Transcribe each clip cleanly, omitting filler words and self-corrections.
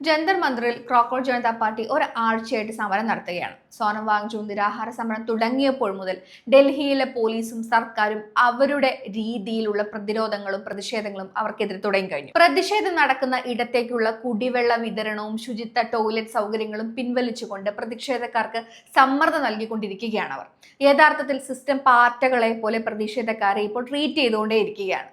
Jantar മന്ദിറിൽ ക്രോക്കോൾ Janata party ഒരാഴ്ചയായിട്ട് സമരം നടത്തുകയാണ്. സോനം വാങ്ചുക് നിരാഹാര സമരം തുടങ്ങിയപ്പോൾ മുതൽ ഡൽഹിയിലെ പോലീസും സർക്കാരും അവരുടെ രീതിയിലുള്ള പ്രതിരോധങ്ങളും പ്രതിഷേധങ്ങളും അവർക്കെതിരെ തുടങ്ങി കഴിഞ്ഞു. പ്രതിഷേധം നടക്കുന്ന ഇടത്തേക്കുള്ള കുടിവെള്ള വിതരണവും ശുചിത്വ ടോയ്ലറ്റ് സൗകര്യങ്ങളും പിൻവലിച്ചുകൊണ്ട് പ്രതിഷേധക്കാർക്ക് സമ്മർദ്ദം നൽകിക്കൊണ്ടിരിക്കുകയാണ് അവർ. യഥാർത്ഥത്തിൽ സിസ്റ്റം പാറ്റകളെ പോലെ പ്രതിഷേധക്കാരെ ഇപ്പോൾ ട്രീറ്റ് ചെയ്തുകൊണ്ടേയിരിക്കുകയാണ്.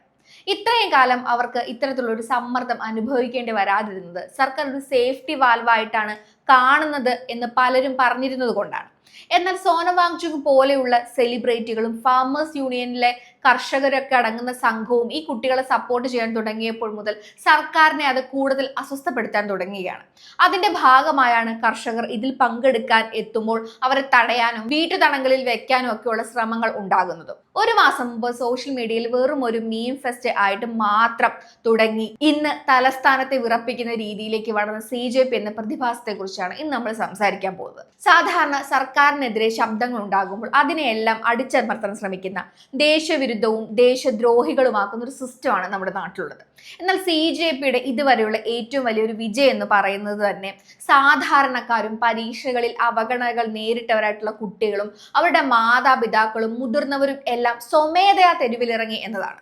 ഇത്രയും കാലം അവർക്ക് ഇത്തരത്തിലുള്ള ഒരു സമ്മർദ്ദം അനുഭവിക്കേണ്ടി വരാതിരുന്നത് സർക്കാർ ഒരു സേഫ്റ്റി വാൽവായിട്ടാണ് കാണുന്നത് എന്ന് പലരും പറഞ്ഞിരുന്നത് കൊണ്ടാണ്. എന്നാൽ സോനം വാങ്ചുക് പോലെയുള്ള സെലിബ്രിറ്റികളും ഫാമേഴ്സ് യൂണിയനിലെ കർഷകരൊക്കെ അടങ്ങുന്ന സംഘവും ഈ കുട്ടികളെ സപ്പോർട്ട് ചെയ്യാൻ തുടങ്ങിയപ്പോൾ മുതൽ സർക്കാരിനെ അത് കൂടുതൽ അസ്വസ്ഥപ്പെടുത്താൻ തുടങ്ങുകയാണ്. അതിന്റെ ഭാഗമായാണ് കർഷകർ ഇതിൽ പങ്കെടുക്കാൻ എത്തുമ്പോൾ അവരെ തടയാനും വീട്ടുതടങ്കലിൽ വെക്കാനും ഒക്കെയുള്ള ശ്രമങ്ങൾ ഉണ്ടാകുന്നത്. ഒരു മാസം മുമ്പ് സോഷ്യൽ മീഡിയയിൽ വെറും ഒരു മീം ഫെസ്റ്റ് ആയിട്ട് മാത്രം തുടങ്ങി ഇന്ന് തലസ്ഥാനത്തെ വിറപ്പിക്കുന്ന രീതിയിലേക്ക് വളർന്ന CJP എന്ന പ്രതിഭാസത്തെ കുറിച്ചാണ് ഇന്ന് നമ്മൾ സംസാരിക്കാൻ പോകുന്നത്. സാധാരണ സർക്കാരിനെതിരെ ശബ്ദങ്ങൾ ഉണ്ടാകുമ്പോൾ അതിനെയെല്ലാം അടിച്ചമർത്താൻ ശ്രമിക്കുന്ന ദേശവിരുദ്ധവും ദേശദ്രോഹികളുമാക്കുന്ന ഒരു സിസ്റ്റമാണ് നമ്മുടെ നാട്ടിലുള്ളത്. എന്നാൽ CJPയുടെ ഇതുവരെയുള്ള ഏറ്റവും വലിയൊരു വിജയം എന്ന് പറയുന്നത് തന്നെ സാധാരണക്കാരും പരീക്ഷകളിൽ അവഗണനകൾ നേരിട്ടവരായിട്ടുള്ള കുട്ടികളും അവരുടെ മാതാപിതാക്കളും മുതിർന്നവരും എല്ലാം സ്വമേധയാ തെരുവിലിറങ്ങി എന്നതാണ്.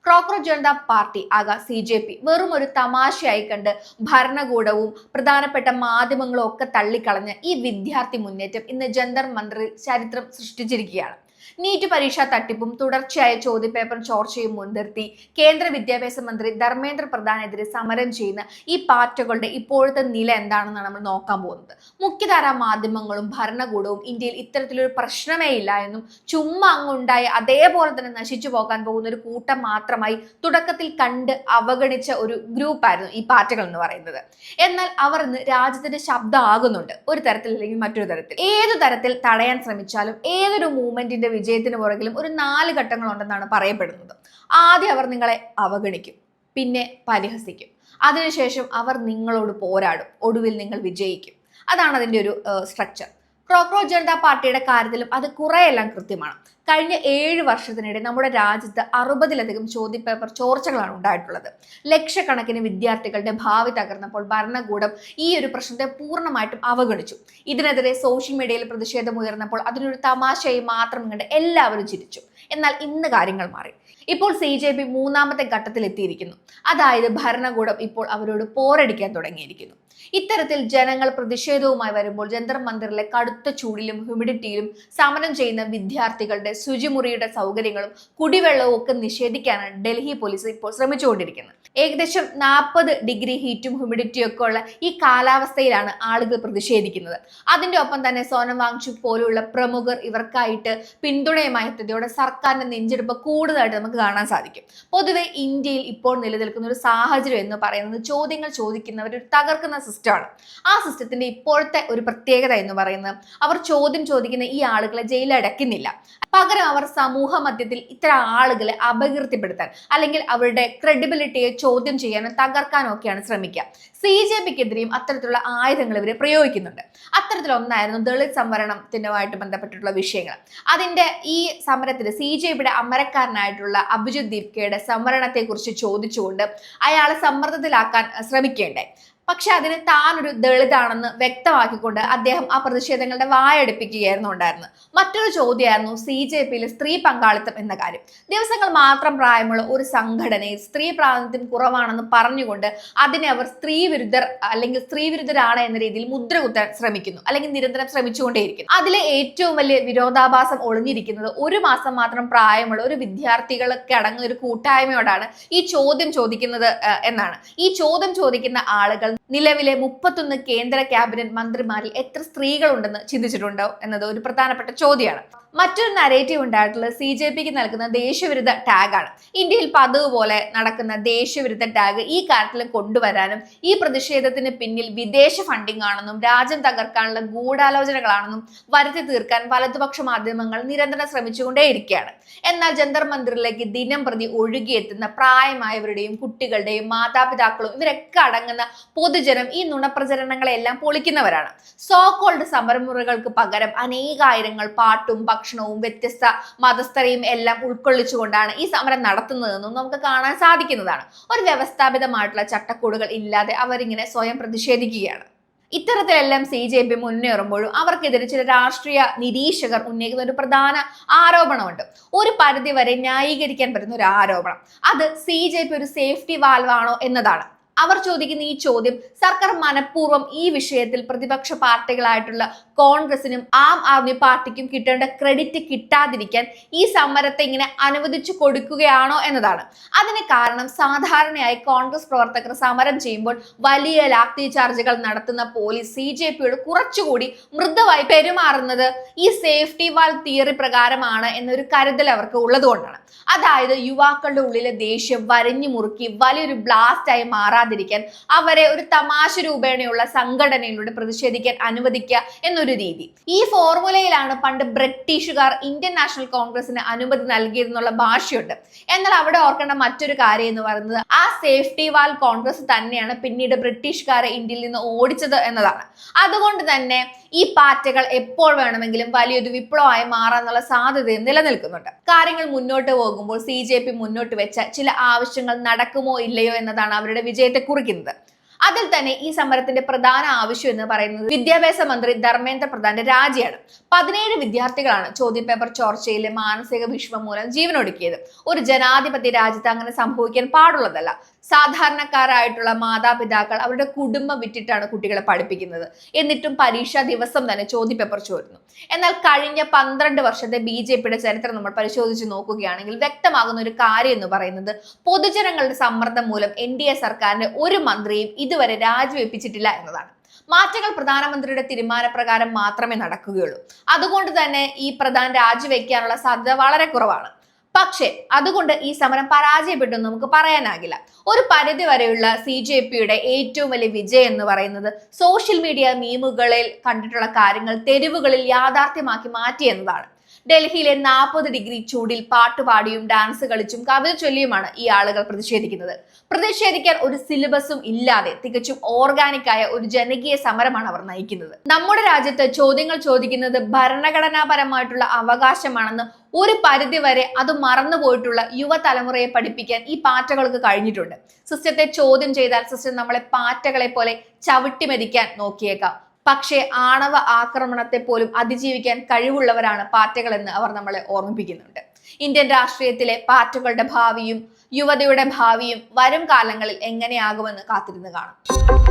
ക്രോക്കോൾ ജനതാ പാർട്ടി CJP വെറും ഒരു തമാശയായി കണ്ട് ഭരണകൂടവും പ്രധാനപ്പെട്ട മാധ്യമങ്ങളും ഒക്കെ തള്ളിക്കളഞ്ഞ ഈ വിദ്യാർത്ഥി മുന്നേറ്റം ഇന്ന് ജന്തർ മന്ദിറിൽ ചരിത്രം സൃഷ്ടിച്ചിരിക്കുകയാണ്. നീറ്റ് പരീക്ഷാ തട്ടിപ്പും തുടർച്ചയായ ചോദ്യപേപ്പർ ചോർച്ചയും മുൻനിർത്തി കേന്ദ്ര വിദ്യാഭ്യാസ മന്ത്രി ധർമ്മേന്ദ്ര പ്രധാനെതിരെ സമരം ചെയ്യുന്ന ഈ പാർട്ടികളുടെ ഇപ്പോഴത്തെ നില എന്താണെന്നാണ് നമ്മൾ നോക്കാൻ പോകുന്നത്. മുഖ്യധാരാ മാധ്യമങ്ങളും ഭരണകൂടവും ഇന്ത്യയിൽ ഇത്തരത്തിലൊരു പ്രശ്നമേ ഇല്ല എന്നും ചുമ്മാ അങ്ങുണ്ടായി അതേപോലെ തന്നെ നശിച്ചു പോകാൻ പോകുന്ന ഒരു കൂട്ടം മാത്രമായി തുടക്കത്തിൽ കണ്ട് അവഗണിച്ച ഒരു ഗ്രൂപ്പായിരുന്നു ഈ പാർട്ടികൾ എന്ന് പറയുന്നത്. എന്നാൽ അവർ ഇന്ന് രാജ്യത്തിന്റെ ശബ്ദമാകുന്നുണ്ട്, ഒരു തരത്തിൽ അല്ലെങ്കിൽ മറ്റൊരു തരത്തിൽ. ഏതു തരത്തിൽ തടയാൻ ശ്രമിച്ചാലും ഏതൊരു മൂവ്മെന്റിന്റെ വിജയത്തിന് പുറകിലും ഒരു 4 ഘട്ടങ്ങളുണ്ടെന്നാണ് പറയപ്പെടുന്നത്. ആദ്യം അവർ നിങ്ങളെ അവഗണിക്കും, പിന്നെ പരിഹസിക്കും, അതിനുശേഷം അവർ നിങ്ങളോട് പോരാടും, ഒടുവിൽ നിങ്ങൾ വിജയിക്കും. അതാണ് അതിന്റെ ഒരു സ്ട്രക്ചർ. ക്രോക്കോൾ ജനതാ പാർട്ടിയുടെ കാര്യത്തിലും അത് കുറെയെല്ലാം കൃത്യമാണ്. കഴിഞ്ഞ 7 വർഷത്തിനിടെ നമ്മുടെ രാജ്യത്ത് 60-ലധികം ചോദ്യപേപ്പർ ചോർച്ചകളാണ് ഉണ്ടായിട്ടുള്ളത്. ലക്ഷക്കണക്കിന് വിദ്യാർത്ഥികളുടെ ഭാവി തകർന്നപ്പോൾ ഭരണകൂടം ഈ ഒരു പ്രശ്നത്തെ പൂർണ്ണമായിട്ടും അവഗണിച്ചു. ഇതിനെതിരെ സോഷ്യൽ മീഡിയയിൽ പ്രതിഷേധം ഉയർന്നപ്പോൾ അതിനൊരു തമാശയായി മാത്രം കണ്ട് എല്ലാവരും ചിരിച്ചു. എന്നാൽ ഇന്ന് കാര്യങ്ങൾ മാറി. ഇപ്പോൾ CJP 3ാമത്തെ ഘട്ടത്തിൽ എത്തിയിരിക്കുന്നു. അതായത് ഭരണകൂടം ഇപ്പോൾ അവരോട് പോരടിക്കാൻ തുടങ്ങിയിരിക്കുന്നു. ഇത്തരത്തിൽ ജനങ്ങൾ പ്രതിഷേധവുമായി വരുമ്പോൾ ജന്തർ മന്ദിറിലെ കടുത്ത ചൂടിലും ഹ്യൂമിഡിറ്റിയിലും സമരം ചെയ്യുന്ന വിദ്യാർത്ഥികളുടെ ശുചിമുറിയുടെ സൗകര്യങ്ങളും കുടിവെള്ളവും ഒക്കെ നിഷേധിക്കാനാണ് ഡൽഹി പോലീസ് ഇപ്പോൾ ശ്രമിച്ചുകൊണ്ടിരിക്കുന്നത്. ഏകദേശം 40 ഡിഗ്രി ഹീറ്റും ഹ്യൂമിഡിറ്റിയും ഒക്കെ ഉള്ള ഈ കാലാവസ്ഥയിലാണ് ആളുകൾ പ്രതിഷേധിക്കുന്നത്. അതിന്റെ ഒപ്പം തന്നെ സോനം വാങ്ചുക് പോലുള്ള പ്രമുഖർ ഇവർക്കായിട്ട് പിന്തുണയുമായി എത്തിയതോടെ സർക്കാരിന്റെ നെഞ്ചെടുപ്പ് കൂടുതലായിട്ട് നമുക്ക് കാണാൻ സാധിക്കും. പൊതുവെ ഇന്ത്യയിൽ ഇപ്പോൾ നിലനിൽക്കുന്ന ഒരു സാഹചര്യം എന്ന് പറയുന്നത് ചോദ്യങ്ങൾ ചോദിക്കുന്നവർ ഒരു തകർക്കുന്ന സിസ്റ്റമാണ്. ആ സിസ്റ്റത്തിന്റെ ഇപ്പോഴത്തെ ഒരു പ്രത്യേകത എന്ന് പറയുന്നത് അവർ ചോദ്യം ചോദിക്കുന്ന ഈ ആളുകളെ ജയിലിൽ അടയ്ക്കുന്നില്ല. പകരം അവർ സമൂഹ മധ്യത്തിൽ ഇത്തരം ആളുകളെ അപകീർത്തിപ്പെടുത്താൻ അല്ലെങ്കിൽ അവരുടെ ക്രെഡിബിലിറ്റിയെ ചോദ്യം ചെയ്യാനും തകർക്കാനും ഒക്കെയാണ് ശ്രമിക്കുക. CJPക്കെതിരെയും അത്തരത്തിലുള്ള ആയുധങ്ങൾ ഇവരെ പ്രയോഗിക്കുന്നുണ്ട്. അത്തരത്തിലൊന്നായിരുന്നു ദളിത് സംവരണത്തിനുമായിട്ട് ബന്ധപ്പെട്ടിട്ടുള്ള വിഷയങ്ങൾ. അതിന്റെ ഈ സമരത്തിൽ CJPയുടെ അമരക്കാരനായിട്ടുള്ള അഭിജിത് ദീപ്കയുടെ സംവരണത്തെക്കുറിച്ച് ചോദിച്ചുകൊണ്ട് അയാളെ സമ്മർദ്ദത്തിലാക്കാൻ ശ്രമിക്കേണ്ടായി. പക്ഷെ അതിന് താനൊരു ദളിതാണെന്ന് വ്യക്തമാക്കിക്കൊണ്ട് അദ്ദേഹം ആ പ്രതിഷേധങ്ങളുടെ വായടുപ്പിക്കുകയായിരുന്നു ഉണ്ടായിരുന്നത്. മറ്റൊരു ചോദ്യമായിരുന്നു CJPയിലെ സ്ത്രീ പങ്കാളിത്തം എന്ന കാര്യം. ദിവസങ്ങൾ മാത്രം പ്രായമുള്ള ഒരു സംഘടനയിൽ സ്ത്രീ പ്രാതിനിധ്യം കുറവാണെന്ന് പറഞ്ഞുകൊണ്ട് അതിനെ അവർ സ്ത്രീ വിരുദ്ധർ അല്ലെങ്കിൽ സ്ത്രീ വിരുദ്ധരാണ് എന്ന രീതിയിൽ മുദ്ര കുത്താൻ ശ്രമിക്കുന്നു, അല്ലെങ്കിൽ നിരന്തരം ശ്രമിച്ചുകൊണ്ടേയിരിക്കുന്നു. അതിലെ ഏറ്റവും വലിയ വിരോധാഭാസം ഒളിഞ്ഞിരിക്കുന്നത് 1 മാസം മാത്രം പ്രായമുള്ള ഒരു വിദ്യാർത്ഥികളൊക്കെ അടങ്ങുന്ന ഒരു കൂട്ടായ്മയോടാണ് ഈ ചോദ്യം ചോദിക്കുന്നത് എന്നാണ്. ഈ ചോദ്യം ചോദിക്കുന്ന ആളുകൾ നിലവിലെ 31 കേന്ദ്ര ക്യാബിനറ്റ് മന്ത്രിമാരിൽ എത്ര സ്ത്രീകളുണ്ടെന്ന് ചിന്തിച്ചിട്ടുണ്ടോ എന്നത് ഒരു പ്രധാനപ്പെട്ട ചോദ്യമാണ്. മറ്റൊരു നരേറ്റീവ് ഉണ്ടായിട്ടുള്ളത് CJPക്ക് നൽകുന്ന ദേശവിരുദ്ധ ടാഗാണ്. ഇന്ത്യയിൽ പതിവ് പോലെ നടക്കുന്ന ദേശവിരുദ്ധ ടാഗ് ഈ കാര്യത്തിലും കൊണ്ടുവരാനും ഈ പ്രതിഷേധത്തിന് പിന്നിൽ വിദേശ ഫണ്ടിംഗ് ആണെന്നും രാജ്യം തകർക്കാനുള്ള ഗൂഢാലോചനകളാണെന്നും വരുത്തി തീർക്കാൻ വലതുപക്ഷ മാധ്യമങ്ങൾ നിരന്തരം ശ്രമിച്ചുകൊണ്ടേയിരിക്കുകയാണ്. എന്നാൽ ജന്തർ മന്ദിറിലേക്ക് ദിനം പ്രതി ഒഴുകിയെത്തുന്ന പ്രായമായവരുടെയും കുട്ടികളുടെയും മാതാപിതാക്കളും ഇവരൊക്കെ അടങ്ങുന്ന പൊതുജനം ഈ നുണപ്രചരണങ്ങളെല്ലാം പൊളിക്കുന്നവരാണ്. സോ കോൾഡ് സമരമുറകൾക്ക് പകരം അനേകായിരങ്ങൾ പാട്ടും ഭക്ഷണവും വ്യത്യസ്ത മതസ്ഥരെയും എല്ലാം ഉൾക്കൊള്ളിച്ചുകൊണ്ടാണ് ഈ സമരം നടത്തുന്നതെന്നും നമുക്ക് കാണാൻ സാധിക്കുന്നതാണ്. ഒരു വ്യവസ്ഥാപിതമായിട്ടുള്ള ചട്ടക്കൂടുകൾ ഇല്ലാതെ അവരിങ്ങനെ സ്വയം പ്രതിഷേധിക്കുകയാണ്. ഇത്തരത്തിലെല്ലാം CJP മുന്നേറുമ്പോഴും അവർക്കെതിരെ ചില രാഷ്ട്രീയ നിരീക്ഷകർ ഉന്നയിക്കുന്ന ഒരു പ്രധാന ആരോപണമുണ്ട്. ഒരു പരിധി വരെ ന്യായീകരിക്കാൻ പറ്റുന്ന ഒരു ആരോപണം. അത് CJP ഒരു സേഫ്റ്റി വാൽവ് ആണോ എന്നതാണ്. അവർ ചോദിക്കുന്ന ഈ ചോദ്യം സർക്കാർ മനഃപൂർവ്വം ഈ വിഷയത്തിൽ പ്രതിപക്ഷ പാർട്ടികളായിട്ടുള്ള കോൺഗ്രസിനും ആം ആദ്മി പാർട്ടിക്കും കിട്ടേണ്ട ക്രെഡിറ്റ് കിട്ടാതിരിക്കാൻ ഈ സമരത്തെ ഇങ്ങനെ അനുവദിച്ചു കൊടുക്കുകയാണോ എന്നതാണ്. അതിന് കാരണം സാധാരണയായി കോൺഗ്രസ് പ്രവർത്തകർ സമരം ചെയ്യുമ്പോൾ വലിയ ലാത്തി ചാർജുകൾ നടത്തുന്ന പോലീസ് CJPയോട് കുറച്ചുകൂടി മൃദുവായി പെരുമാറുന്നത് ഈ സേഫ്റ്റി വാൽവ് തിയറി പ്രകാരമാണ് എന്നൊരു കരുതൽ അവർക്ക് ഉള്ളതുകൊണ്ടാണ്. അതായത് യുവാക്കളുടെ ഉള്ളിലെ ദേഷ്യം വരഞ്ഞു മുറുക്കി വലിയൊരു ബ്ലാസ്റ്റായി മാറാതിരിക്കാൻ അവരെ ഒരു തമാശ രൂപേണയുള്ള സംഘടനയിലൂടെ പ്രതിഷേധിക്കാൻ അനുവദിക്കുക എന്നൊരു രീതി. ഈ ഫോർമുലയിലാണ് പണ്ട് ബ്രിട്ടീഷുകാർ ഇന്ത്യൻ നാഷണൽ കോൺഗ്രസിന് അനുമതി നൽകിയിരുന്നുള്ള ഭാഷയുണ്ട്. എന്നാൽ അവിടെ ഓർക്കേണ്ട മറ്റൊരു കാര്യം എന്ന് പറയുന്നത് ആ സേഫ്റ്റി വാൽ കോൺഗ്രസ് തന്നെയാണ് പിന്നീട് ബ്രിട്ടീഷുകാരെ ഇന്ത്യയിൽ നിന്ന് ഓടിച്ചത് എന്നതാണ്. അതുകൊണ്ട് തന്നെ ഈ പാറ്റകൾ എപ്പോൾ വേണമെങ്കിലും വലിയൊരു വിപ്ലവമായി മാറാനുള്ള സാധ്യതയും നിലനിൽക്കുന്നുണ്ട്. കാര്യങ്ങൾ മുന്നോട്ട് പോകുമ്പോൾ CJP മുന്നോട്ട് വെച്ച ചില ആവശ്യങ്ങൾ നടക്കുമോ ഇല്ലയോ എന്നതാണ് അവരുടെ വിജയത്തെ കുറിക്കുന്നത്. അതിൽ തന്നെ ഈ സമരത്തിന്റെ പ്രധാന ആവശ്യം എന്ന് പറയുന്നത് വിദ്യാഭ്യാസ മന്ത്രി ധർമ്മേന്ദ്ര പ്രധാന്റെ രാജിയാണ്. 17 വിദ്യാർത്ഥികളാണ് ചോദ്യപേപ്പർ ചോർച്ചയിലെ മാനസിക വിഷമം മൂലം ജീവനൊടുക്കിയത്. ഒരു ജനാധിപത്യ രാജ്യത്ത് അങ്ങനെ സംഭവിക്കാൻ പാടുള്ളതല്ല. സാധാരണക്കാരായിട്ടുള്ള മാതാപിതാക്കൾ അവരുടെ കുടുംബം വിറ്റിട്ടാണ് കുട്ടികളെ പഠിപ്പിക്കുന്നത്. എന്നിട്ടും പരീക്ഷാ ദിവസം തന്നെ ചോദ്യപേപ്പർ ചോരുന്നു. എന്നാൽ കഴിഞ്ഞ 12 വർഷത്തെ BJPയുടെ ചരിത്രം നമ്മൾ പരിശോധിച്ച് നോക്കുകയാണെങ്കിൽ വ്യക്തമാകുന്ന ഒരു കാര്യം എന്ന് പറയുന്നത് പൊതുജനങ്ങളുടെ സമ്മർദ്ദം മൂലം NDA സർക്കാരിന്റെ ഒരു മന്ത്രിയും ഇതുവരെ രാജിവെപ്പിച്ചിട്ടില്ല എന്നതാണ്. മാറ്റങ്ങൾ പ്രധാനമന്ത്രിയുടെ തീരുമാനപ്രകാരം മാത്രമേ നടക്കുകയുള്ളൂ. അതുകൊണ്ട് തന്നെ ഈ പ്രധാൻ രാജിവെക്കാനുള്ള സാധ്യത വളരെ കുറവാണ്. പക്ഷേ അതുകൊണ്ട് ഈ സമരം പരാജയപ്പെട്ടു നമുക്ക് പറയാനാകില്ല. ഒരു പരിധി വരെയുള്ള CJPയുടെ ഏറ്റവും വലിയ വിജയം എന്ന് പറയുന്നത് സോഷ്യൽ മീഡിയ മീമുകളിൽ കണ്ടിട്ടുള്ള കാര്യങ്ങൾ തെരുവുകളിൽ യാഥാർത്ഥ്യമാക്കി മാറ്റി എന്നതാണ്. ഡൽഹിയിലെ 40 ഡിഗ്രി ചൂടിൽ പാട്ടുപാടിയും ഡാൻസ് കളിച്ചും കവിത ചൊല്ലിയുമാണ് ഈ ആളുകൾ പ്രതിഷേധിക്കുന്നത്. പ്രതിഷേധിക്കാൻ ഒരു സിലബസും ഇല്ലാതെ തികച്ചും ഓർഗാനിക് ആയ ഒരു ജനകീയ സമരമാണ് അവർ നയിക്കുന്നത്. നമ്മുടെ രാജ്യത്ത് ചോദ്യങ്ങൾ ചോദിക്കുന്നത് ഭരണഘടനാപരമായിട്ടുള്ള അവകാശമാണെന്ന് ഒരു പരിധി വരെ അത് മറന്നുപോയിട്ടുള്ള യുവതലമുറയെ പഠിപ്പിക്കാൻ ഈ പാറ്റകൾക്ക് കഴിഞ്ഞിട്ടുണ്ട്. സിസ്റ്റത്തെ ചോദ്യം ചെയ്താൽ സിസ്റ്റം നമ്മളെ പാറ്റകളെ പോലെ ചവിട്ടിമെതിക്കാൻ നോക്കിയേക്കാം. പക്ഷേ ആണവ ആക്രമണത്തെ പോലും അതിജീവിക്കാൻ കഴിവുള്ളവരാണ് പാറ്റകളെന്ന് അവർ നമ്മളെ ഓർമ്മിപ്പിക്കുന്നുണ്ട്. ഇന്ത്യൻ രാഷ്ട്രീയത്തിലെ പാറ്റകളുടെ ഭാവിയും യുവതയുടെ ഭാവിയും വരും കാലങ്ങളിൽ എങ്ങനെയാകുമെന്ന് കാത്തിരുന്ന് കാണാം.